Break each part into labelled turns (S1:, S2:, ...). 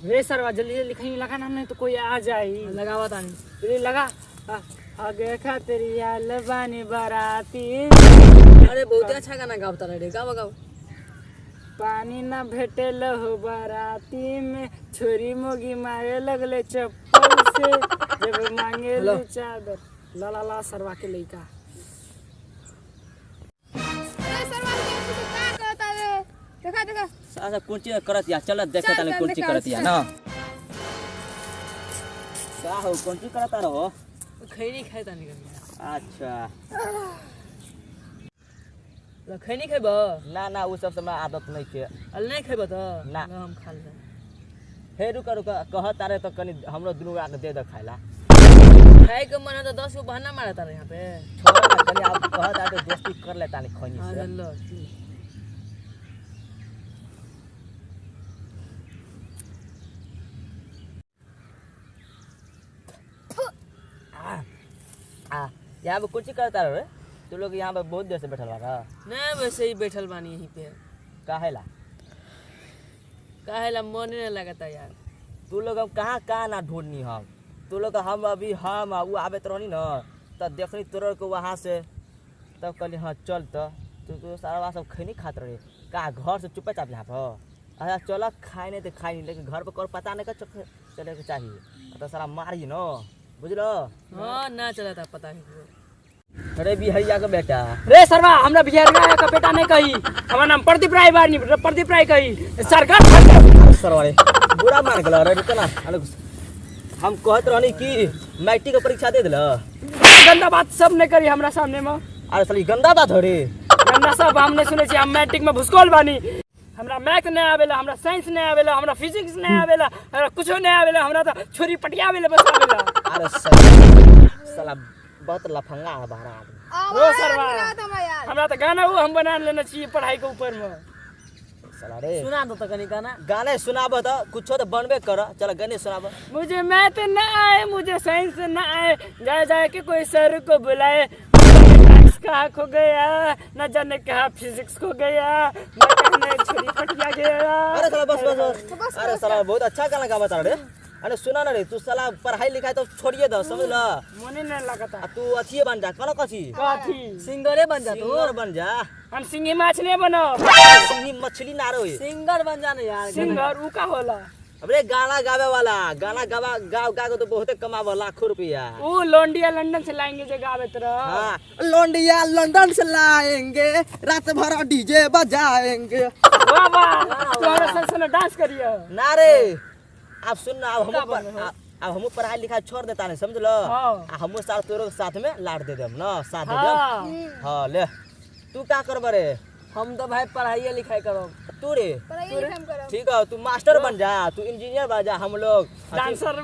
S1: रे सरवा जल्दी जल्दी कहीं लगा ना, नहीं तो कोई आ जाए।
S2: लगावा तानी
S1: रे लगा। आगे खातिर याल बानी बाराती,
S2: अरे बहुत अच्छा गाना गावता रे गावा गाओ।
S1: पानी ना भेटेल हो बाराती में, छोरी मोगी मारे लगले चप्पल से, जब मांगे ली चादर। ला ला ला सरवा के लइका।
S3: देखा देखा
S4: सासा कुंची करत या, चल देखे ताले कुंची करत या ना। का हो कुंची करता रहो?
S2: खैनी खाए तानी कनिया।
S4: अच्छा
S2: ल खैनी खाइब?
S4: ना ना उ सब हमरा आदत नहीं के।
S2: अल नहीं खाइब त?
S4: ना
S2: हम खा ले।
S4: हे रुक रुक कह तारे तो कनी हमरो दुनु आके दे दे खाइला।
S2: खाए के मन है तो 10 गो बहाना मारा तारे यहाँ पे।
S4: छोड़ ना कनी आप कह तारे तो दोस्ती कर ले तानी खैनी
S2: हां
S4: से।
S2: लो
S4: यहाँ पे कुछ करता रहो रे? तू लोग यहाँ पे बहुत देर से बैठल बा?
S2: नहीं वैसे ही बैठल बानी यहीं पे।
S4: काहेला
S2: काहेला मन नहीं लगता यार।
S4: तू लोग हम कहाँ ना ढूंढनी हम। तू लोग हम अभी हम वो आबे रहनी न तब देखनी तोर को वहाँ से, तब कहली हाँ चल तो सारा सब खैनी खात रहे का घर से चुपे चाप यहाँ पर। अच्छा चल खाए नहीं तो खाए नहीं, लेकिन घर पर कर पता नहीं का चले के चाहिए तो सारा मारी न बुझलो।
S2: हाँ ना चला था पता नहीं।
S4: अरे बिहारिया का बेटा
S1: रे सरवा हमरा बिहारिया का बेटा नहीं कही, हमारा नाम प्रदीप राय बानी, प्रदीप राय कही सरकार
S4: सरवारे बुरा मार गला रे रुक ना। हम कहत रहनी कि मैट्रिक के परीक्षा दे दिल।
S1: गंदा बात सब नहीं करी हमरा सामने में।
S4: अरे साली गंदा बात हो रे।
S1: गंदा सब हम नहीं सुने छी। हम मैट्रिक में भूसकोल बानी, हमरा मैथ नहीं आवेला, हमरा साइंस नहीं आवेला, हमरा फिजिक्स नहीं आवेला, हमरा कुछो नहीं आवेला, हमरा तो छोरी पटिया आवेला बस आवेला।
S4: अरे साला बहुत लफंगा है बाहर आदमी।
S1: रो सरवा हमरा तो गाना वो हम बना लेना चाहिए पढ़ाई के ऊपर में।
S4: साला रे
S2: सुना दो तो कनी गाना।
S4: गाने सुनाब तो कुछो तो बनबे कर। चल गाने सुनाब।
S1: मुझे मैथ न आए, मुझे साइंस न आए, जाए जाए के कोई सर को बुलाए। कहाँ खो गया न जाने कहाँ फिजिक्स खो गया, न कहने छोरी पटिया गया।
S4: अरे साला बस। अरे साला बहुत अच्छा गाना गा बता रे। अरे सुना ना रे तू साला पढ़ाई लिखाई तो छोड़िए दो समझ ल।
S1: मने नहीं लगता।
S4: तू अच्छी बन जा कनो कथी
S1: कथी
S2: सिंगरे बन जा तू।
S4: सिंगर बन जा।
S1: हम सिंगी मछली बनो।
S4: सिंगी मछली ना रहो।
S2: सिंगर बन जाने यार।
S1: सिंगर ऊ का होला?
S4: अबे गाना गावे वाला गाना गावा गाव गा के तो बहुते कमावा लाखों रुपया।
S1: ऊ लोंडिया लंदन से लाएंगे जो गावे तरह।
S4: हाँ लोंडिया लंदन से लाएंगे, रात भर डीजे बजाएंगे।
S1: वाह वाह तू हमारे संग संग डांस करियो
S4: ना रे आप सुन ना। अब हम पढ़ाई लिखाई छोड़ देता नहीं समझ लो। हम साल तोरो साथ में लाड़ दे देम ना, साथ दे देम। हाँ ले तू क्या करब रे?
S2: हम तो भाई पढ़ाई लिखाई करो।
S4: तू रे ठीक है तू मास्टर बन जा, तू इंजीनियर बन जा, हम लोग डांसर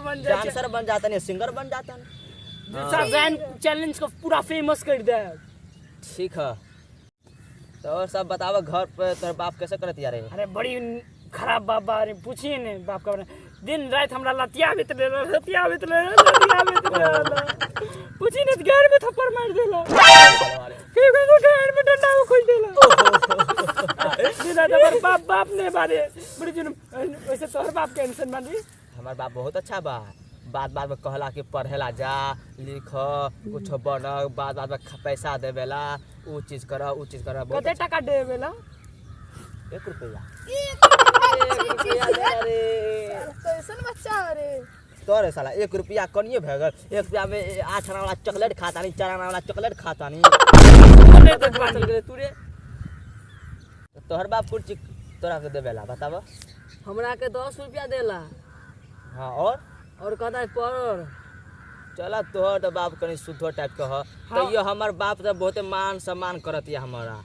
S4: बन जाते नहीं सिंगर बन जाते हैं।
S1: चैलेंज को पूरा फेमस कर दे।
S4: ठीक है तो और सब बताओ घर पे तेरे बाप कैसे करती यार?
S1: अरे बड़ी खराब बाप बारे पूछिए ने बाप का दिन रात हमरा लतिया बितले पूछी ने घर में थप्पड़ मार देला, फिर घर में डंडा खोल देला। दिन रात बाप बाप ने बारे बड़ी जुन वैसे तोहर बाप के इंसान बानी।
S4: हमार बाप बहुत अच्छा बा, बात बात में कहला कि पढ़ेला जा लिख कुछ बन, बात बात में पैसा देवेला, ऊ चीज कर
S1: कते टका देवेला?
S4: 1 रुपया।
S3: कैसन बच्चा हो रे
S4: तोरे साला 1 रुपया कनिए भए गल। 1 रुपया में 8 आना वाला चॉकलेट खाता नहीं, 4 आना वाला चॉकलेट खाता नहीं।
S2: तू रे
S4: तोहर बाप कुछ तोरा के देवेला बताब?
S2: हमरा के 10 रुपया देला।
S4: हाँ
S2: और कहता है पर
S4: चला तोहर तो बाप कनी शुद्धो टाइप के ह। तो ये हमार बाप तो बहुते मान सम्मान करत या हमारा।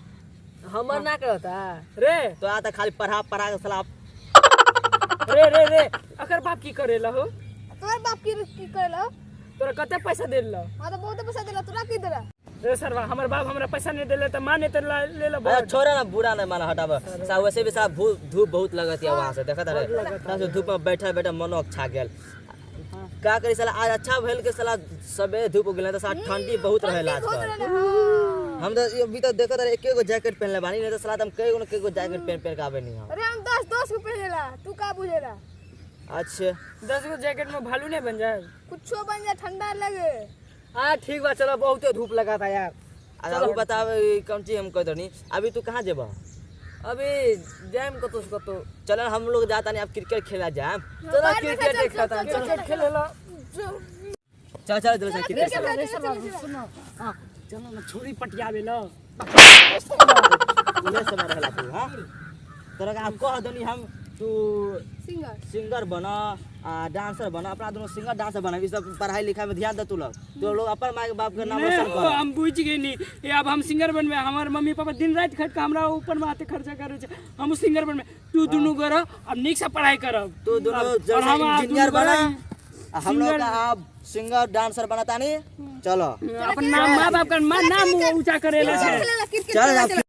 S2: हमर ना करता
S1: रे
S4: तो आता खाली पढ़ा के साला।
S1: रे अकर बाप की करेला हो?
S3: तोर बाप की करेला?
S1: तोरा कते पैसा देला?
S3: हां तो बहुत पैसा देला, तोरा की देला?
S1: रे सरवा हमर बाप हमरा पैसा नहीं देले त माने त ले लो।
S4: अरे छोड़ा ना बुरा नहीं माना हटाब। सा वैसे भी साला धूप बहुत लगत है वहां से देखत रे। धूप में बैठे मनो अच्छा गेल का करी साला। आज अच्छा भेल के साला सबे धूप गेल त साला ठंडी बहुत रहेला आजकल। हम तो अभी तो देखत रहे एके गो जैकेट पहनले बानी, नहीं तो साला हम कई गो जैकेट पहन के आवे नहीं हम।
S3: अरे हम 10 को पहनेला, तू का बुझेला?
S4: अच्छा
S1: 10 गो जैकेट में भालू नहीं बन जाए।
S3: कुछो बन जा, ठंडा लगे।
S5: हाँ ठीक बा, चलो बहुत धूप लगा था यार।
S4: अच्छा वो बताओ कौन चीज हम कह दनी अभी तू कहाँ जेबा
S2: अभी जाम कतो से कतो
S4: चलो हम लोग जाता नहीं अब क्रिकेट खेला जाए
S2: चलो
S3: बाद में
S2: क्रिकेट
S3: चल,
S2: देखा था
S3: चल, चल,
S1: क्रिकेट खेले ला।
S4: चल चल चलो क्रिकेट
S3: चल,
S4: खेला।
S3: चल, चल, चल।
S1: सुनो हाँ चलो ना छोरी पटियावे ला।
S4: उन्हें समय रहला तू हाँ तोरा का कह दनी हम तू
S3: सिंगर
S4: सिंगर बना डांसर बना अपना दोनों सिंगर डांसर बना इस सब पढ़ाई लिखाई में ध्यान दे तू लोग अपन माँ के बाप के नाम रोशन
S1: नहीं,
S4: कर
S1: हम बुझ गए नहीं ये अब हम सिंगर बनबे। हमार मम्मी पापा दिन रात खट के हमरा ऊपर में आते खर्चा करे छे। हम सिंगर बनबे। तू दुनू करो अब निक से पढ़ाई करब।
S4: तू दोनों
S1: और
S4: जैसे
S1: हम
S4: इंजीनियर
S1: दुनू
S4: बना
S1: करो,
S4: हम लोग का आप सिंगर डांसर बनाता नहीं चलो
S1: अपन नाम माँ बाप का नाम ऊंचा करेला
S3: क्रिकेट
S1: छे।
S3: खेलेला, क्रिकेट
S4: चल
S3: खेलेला,
S4: अब
S3: चल।